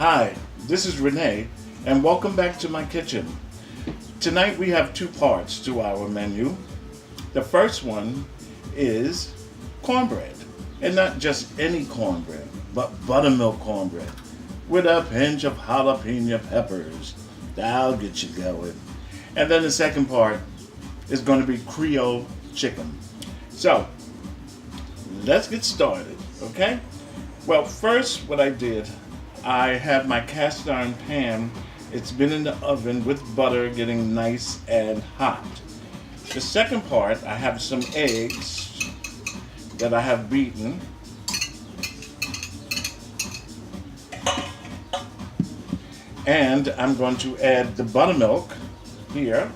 Hi, this is Rene, and welcome back to my kitchen. Tonight we have two parts to our menu. The first one is cornbread, and not just any cornbread, but buttermilk cornbread with a pinch of jalapeno peppers. That'll get you going. And then the second part is going to be Creole chicken. So, let's get started, okay? Well, first what I did, I have my cast iron pan. It's been in the oven with butter getting nice and hot. The second part, I have some eggs that I have beaten. And I'm going to add the buttermilk here.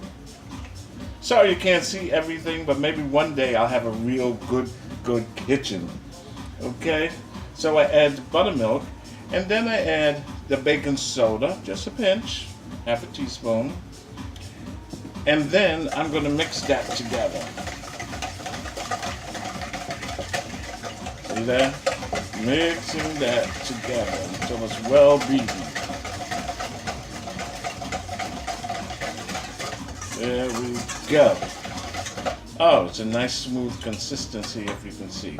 Sorry you can't see everything, but maybe one day I'll have a real good kitchen. Okay? So I add the buttermilk, and then I add the baking soda, just a pinch, half a teaspoon. And then I'm going to mix that together. See that? Mixing that together until it's well beaten. There we go. Oh, it's a nice smooth consistency if you can see.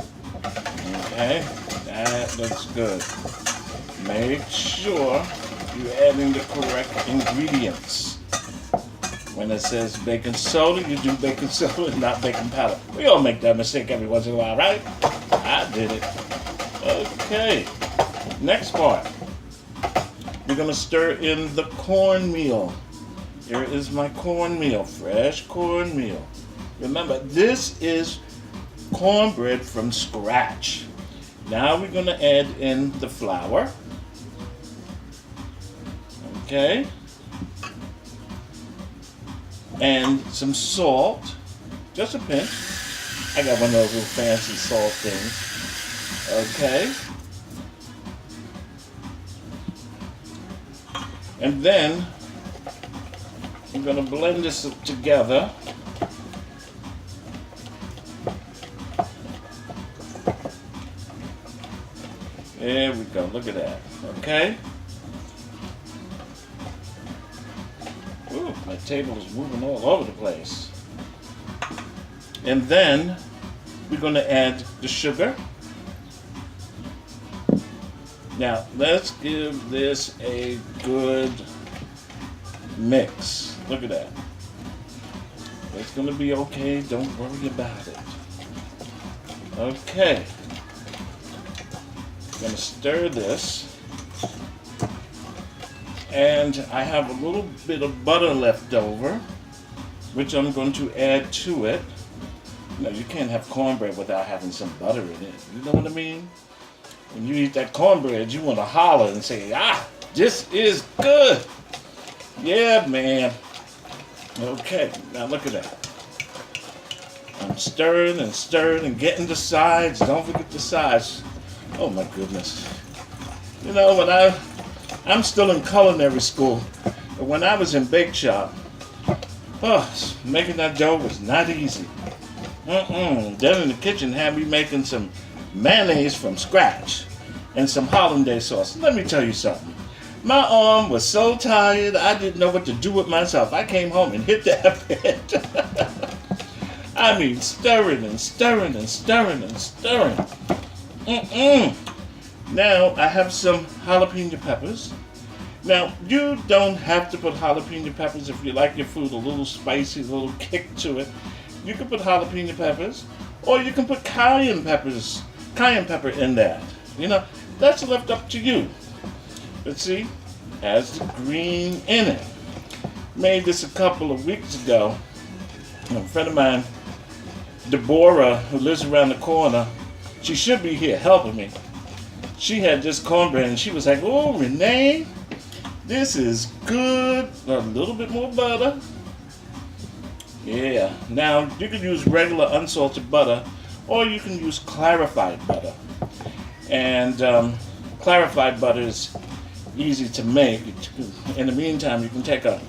Okay, that looks good. Make sure you're adding the correct ingredients. When it says baking soda, you do baking soda and not baking powder. We all make that mistake every once in a while, right? I did it. Okay, next part. We're gonna stir in the cornmeal. Here is my cornmeal, fresh cornmeal. Remember, this is cornbread from scratch. Now we're going to add in the flour. Okay. And some salt. Just a pinch. I got one of those little fancy salt things. Okay. And then I'm going to blend this together. There we go, look at that, okay? Ooh, my table is moving all over the place. And then we're going to add the sugar. Now, let's give this a good mix. Look at that. It's going to be okay, don't worry about it. Okay. I'm going to stir this, and I have a little bit of butter left over, which I'm going to add to it. You know, you can't have cornbread without having some butter in it. You know what I mean? When you eat that cornbread, you want to holler and say, "Ah, this is good." Yeah, man. Okay, now look at that. I'm stirring and stirring and getting the sides. Don't forget the sides. Oh my goodness. You know, when I'm still in culinary school, but when I was in bake shop, making that dough was not easy. Then in the kitchen had me making some mayonnaise from scratch and some hollandaise sauce. Let me tell you something. My arm was so tired, I didn't know what to do with myself. I came home and hit that bed. I mean, stirring and stirring and stirring and stirring. Now, I have some jalapeno peppers. Now, you don't have to put jalapeno peppers if you like your food a little spicy, a little kick to it. You can put jalapeno peppers, or you can put cayenne pepper in that. You know, that's left up to you. But see, has the green in it. Made this a couple of weeks ago. A friend of mine, Deborah, who lives around the corner, she should be here helping me. She had this cornbread and she was like, "Oh, Renee, this is good." A little bit more butter. Yeah. Now, you can use regular unsalted butter, or you can use clarified butter. And clarified butter is easy to make. In the meantime, you can take a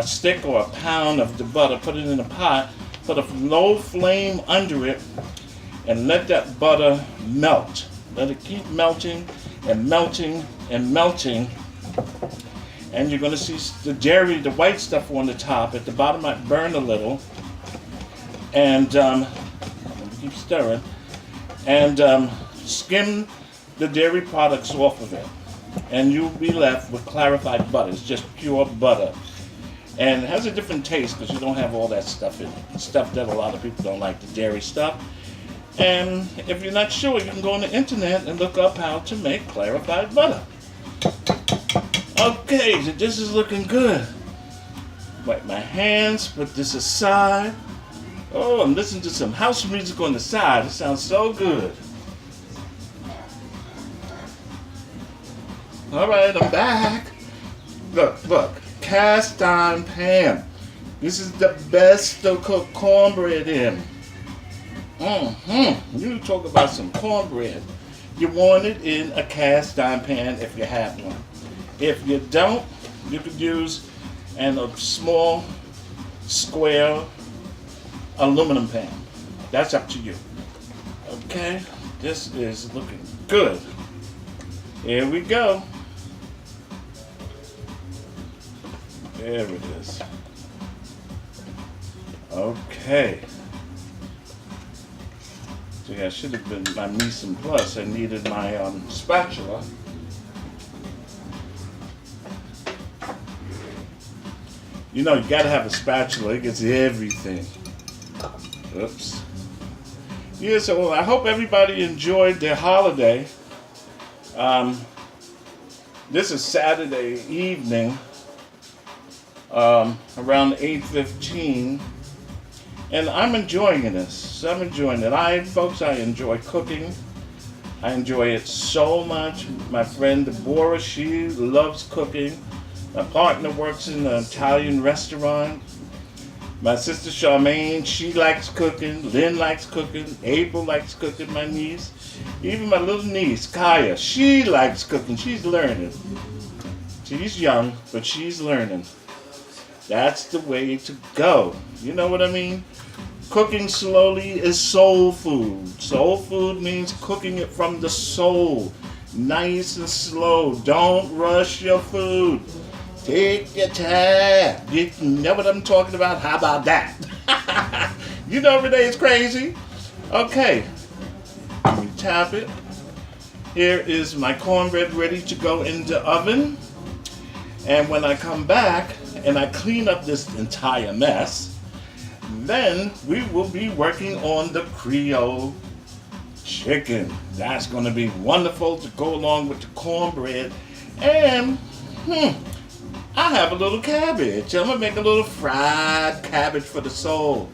stick or a pound of the butter, put it in a pot, put a low flame under it, and let that butter melt. Let it keep melting and melting and melting And you're going to see the dairy, the white stuff on the top. At the bottom might burn a little. And keep stirring. And skim the dairy products off of it. And you'll be left with clarified butter. It's just pure butter. And it has a different taste because you don't have all that stuff in it. Stuff that a lot of people don't like, the dairy stuff. And if you're not sure, you can go on the internet and look up how to make clarified butter. Okay, so this is looking good. Wipe my hands, put this aside. Oh, I'm listening to some house music on the side. It sounds so good. All right, I'm back. Look, cast iron pan. This is the best to cook cornbread in. You talk about some cornbread. You want it in a cast iron pan if you have one. If you don't, you could use a small square aluminum pan. That's up to you. Okay, this is looking good. Here we go. There it is. Okay. See, I should have been my mise en place. I needed my spatula. You know, you gotta have a spatula. It gets everything. Oops. Yeah, so I hope everybody enjoyed their holiday. This is Saturday evening, around 8:15, and I'm enjoying this. I'm enjoying it. Folks, I enjoy cooking. I enjoy it so much. My friend Deborah, she loves cooking. My partner works in an Italian restaurant. My sister Charmaine, she likes cooking. Lynn likes cooking. April likes cooking, my niece. Even my little niece, Kaya, she likes cooking. She's learning. She's young, but she's learning. That's the way to go. You know what I mean? Cooking slowly is soul food. Soul food means cooking it from the soul. Nice and slow. Don't rush your food. Take your time. You know what I'm talking about? How about that? You know Rene is crazy. Okay. Let me tap it. Here is my cornbread ready to go in the oven. And when I come back and I clean up this entire mess, then we will be working on the Creole chicken. That's going to be wonderful to go along with the cornbread. And I have a little cabbage. I'm going to make a little fried cabbage for the soul.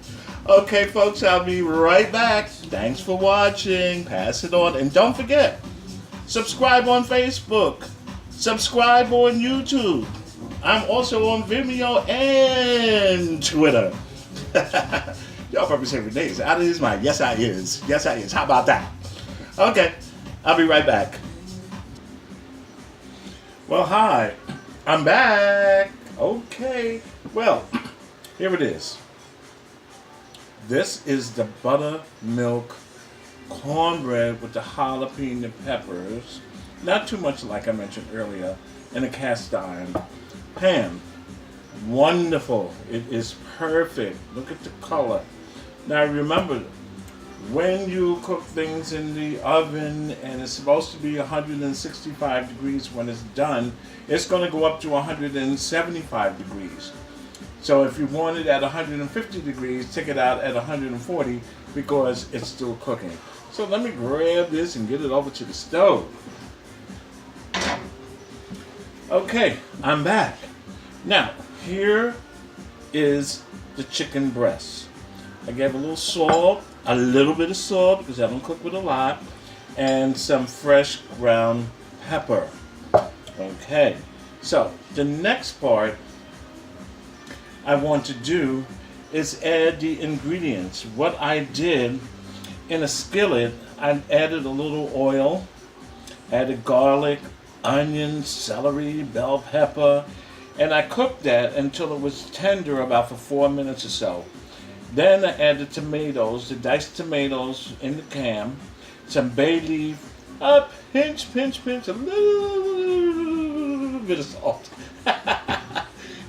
Okay, folks, I'll be right back. Thanks for watching. Pass it on. And don't forget, subscribe on Facebook. Subscribe on YouTube. I'm also on Vimeo and Twitter. Y'all probably say Renee's out of his mind. Yes, I is. Yes, I is. How about that? Okay, I'll be right back. Well, hi. I'm back. Okay. Well, here it is. This is the buttermilk cornbread with the jalapeno peppers. Not too much like I mentioned earlier, in a cast iron pan. Wonderful. It is perfect. Look at the color. Now remember, when you cook things in the oven and it's supposed to be 165 degrees when it's done, it's going to go up to 175 degrees. So if you want it at 150 degrees, take it out at 140 because it's still cooking. So let me grab this and get it over to the stove. Okay, I'm back. Now, here is the chicken breast. I gave a little salt, a little bit of salt because I don't cook with a lot, and some fresh ground pepper. Okay, so the next part I want to do is add the ingredients. What I did in a skillet, I added a little oil, added garlic, onion, celery, bell pepper, and I cooked that until it was tender about for 4 minutes or so. Then I added tomatoes, the diced tomatoes in the can, some bay leaf, a pinch, a little bit of salt.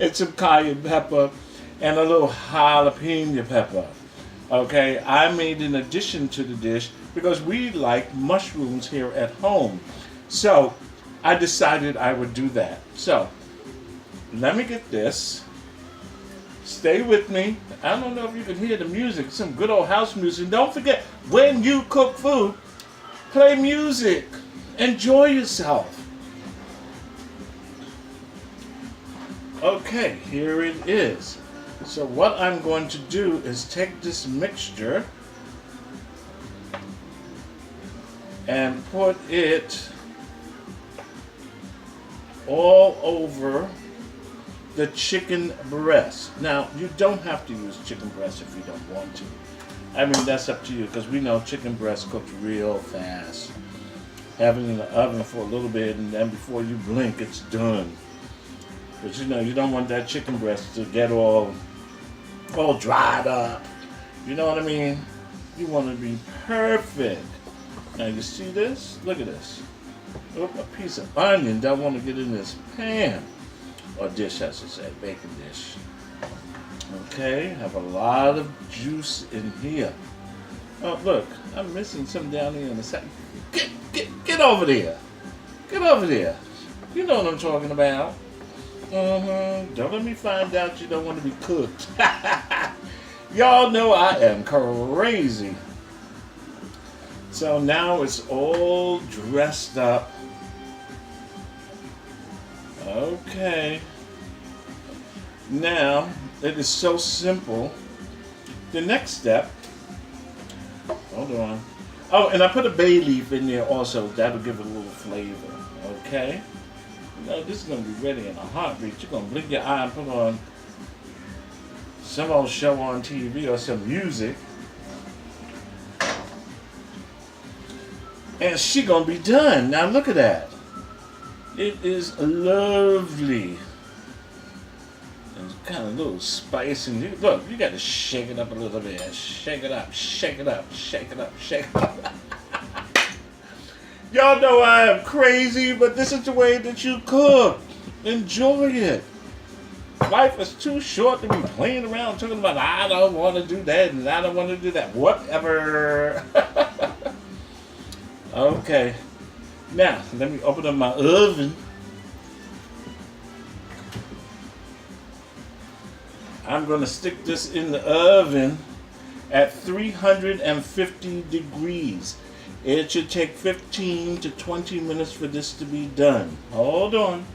And some cayenne pepper and a little jalapeno pepper. Okay, I made an addition to the dish because we like mushrooms here at home. So I decided I would do that. So let me get this. Stay with me. I don't know if you can hear the music, some good old house music. Don't forget, when you cook food, play music. Enjoy yourself. Okay, here it is. So what I'm going to do is take this mixture and put it all over the chicken breast. Now, you don't have to use chicken breast if you don't want to. I mean, that's up to you, because we know chicken breast cooks real fast. Have it in the oven for a little bit, and then before you blink, it's done. But you know, you don't want that chicken breast to get all dried up. You know what I mean? You want to be perfect. Now, you see this? Look at this. Oop, a piece of onion don't want to get in this pan. Or dish, I should say, bacon dish. Okay, have a lot of juice in here. Oh, look, I'm missing some down here in the side. Get over there. Get over there. You know what I'm talking about. Don't let me find out you don't want to be cooked. Y'all know I am crazy. So now it's all dressed up. Okay. Now, it is so simple. The next step, hold on. Oh, and I put a bay leaf in there also. That'll give it a little flavor. Okay? Now, this is going to be ready in a heartbeat. You're going to blink your eye and put on some old show on TV or some music. And she going to be done. Now, look at that. It is lovely. It's kind of a little spicy. Look, you got to shake it up a little bit. Shake it up, shake it up, shake it up, shake it up. Y'all know I am crazy, but this is the way that you cook. Enjoy it. Life is too short to be playing around talking about, I don't want to do that and I don't want to do that. Whatever. Okay. Now, let me open up my oven. I'm going to stick this in the oven at 350 degrees. It should take 15 to 20 minutes for this to be done. Hold on.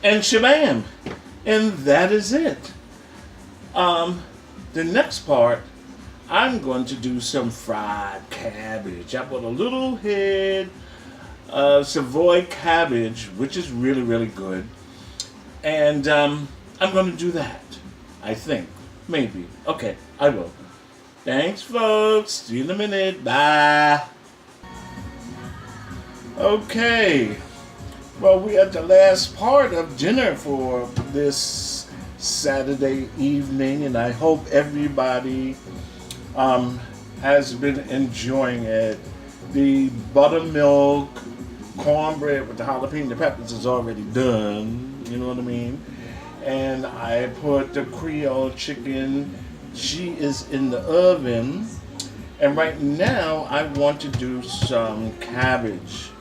And shabam! And that is it. The next part, I'm going to do some fried cabbage. I put a little head of Savoy cabbage, which is really, really good. And I'm going to do that, I think. Maybe. Okay, I will. Thanks, folks. See you in a minute. Bye. Okay. Well, we are at the last part of dinner for this Saturday evening, and I hope everybody has been enjoying it. The buttermilk cornbread with the jalapeno peppers is already done, you know what I mean? And I put the Creole chicken, she is in the oven. And right now, I want to do some cabbage.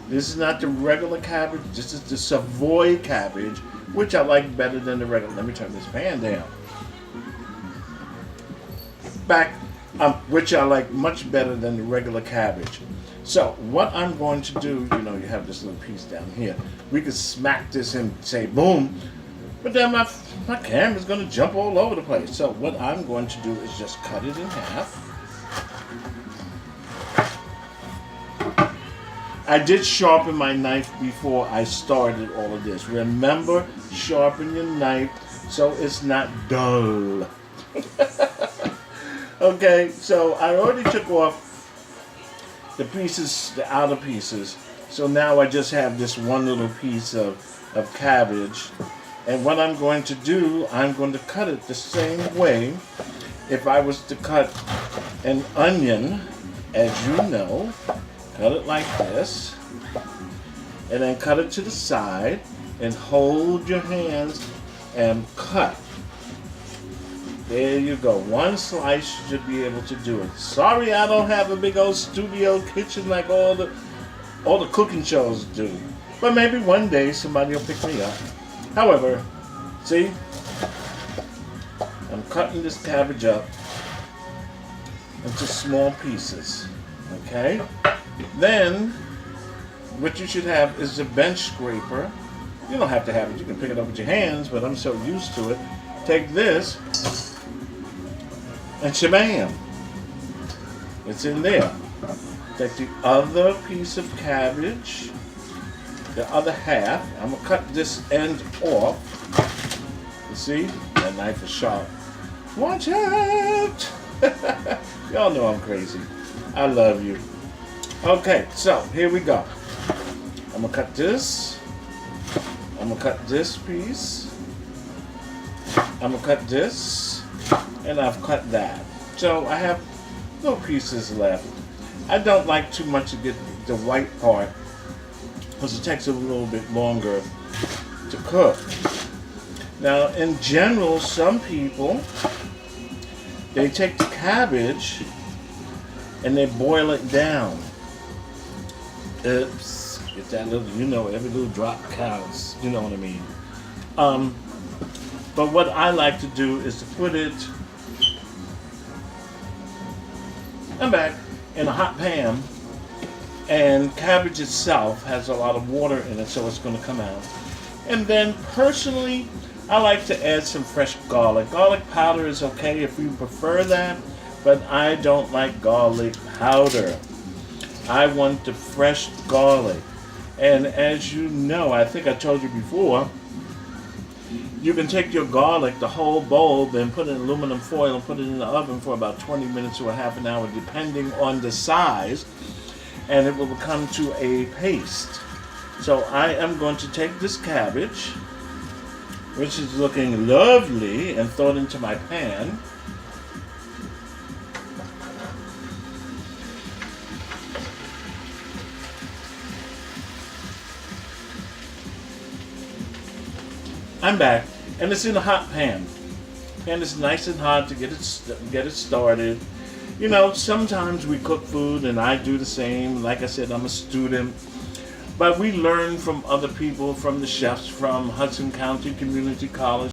This is not the regular cabbage, this is the Savoy cabbage, which I like better than the regular. Let me turn this pan down. Which I like much better than the regular cabbage. So, what I'm going to do, you know, you have this little piece down here. We could smack this and say boom, but then my camera's going to jump all over the place. So, what I'm going to do is just cut it in half. I did sharpen my knife before I started all of this. Remember, sharpen your knife so it's not dull. Okay, so I already took off the pieces, the outer pieces. So now I just have this one little piece of cabbage. And what I'm going to do, I'm going to cut it the same way if I was to cut an onion, as you know, cut it like this, and then cut it to the side, and hold your hands and cut. There you go. One slice you should be able to do it. Sorry I don't have a big old studio kitchen like all the cooking shows do. But maybe one day somebody will pick me up. However, see, I'm cutting this cabbage up into small pieces. Okay? Then, what you should have is a bench scraper. You don't have to have it. You can pick it up with your hands, but I'm so used to it. Take this, and shabam, it's in there. Take the other piece of cabbage, the other half. I'm gonna cut this end off. You see, that knife is sharp. Watch out! Y'all know I'm crazy. I love you. Okay, so here we go. I'm gonna cut this. I'm gonna cut this piece. I'm gonna cut this. And I've cut that. So I have little pieces left. I don't like too much to get the white part because it takes a little bit longer to cook. Now, in general, some people, they take the cabbage and they boil it down. Oops, get that little, you know, every little drop counts. You know what I mean. But what I like to do is to put it, I'm back, in a hot pan, and cabbage itself has a lot of water in it, so it's going to come out. And then personally, I like to add some fresh garlic. Garlic powder is okay if you prefer that, but I don't like garlic powder. I want the fresh garlic. And as you know, I think I told you before, you can take your garlic, the whole bulb, and put it in aluminum foil and put it in the oven for about 20 minutes or a half an hour, depending on the size, and it will become to a paste. So I am going to take this cabbage, which is looking lovely, and throw it into my pan. I'm back, and it's in a hot pan. Pan is nice and hot to get it started. You know, sometimes we cook food, and I do the same. Like I said, I'm a student, but we learn from other people, from the chefs from Hudson County Community College.